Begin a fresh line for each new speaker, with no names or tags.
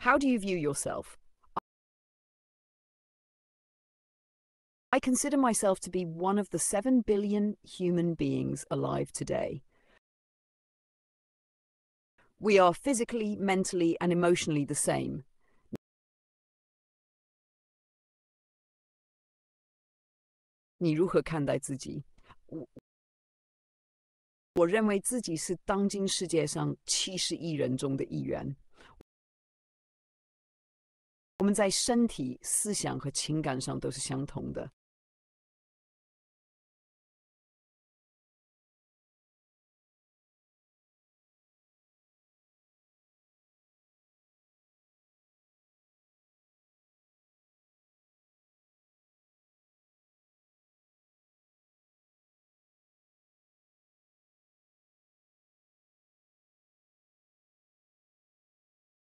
How do you view yourself? I consider myself to be one of the 7 billion human beings alive today. We are physically, mentally, and emotionally the same. 你如何看待自己？我认为自己是当今世界上70亿人中的一员。我们在身体、思想和情感上都是相同的。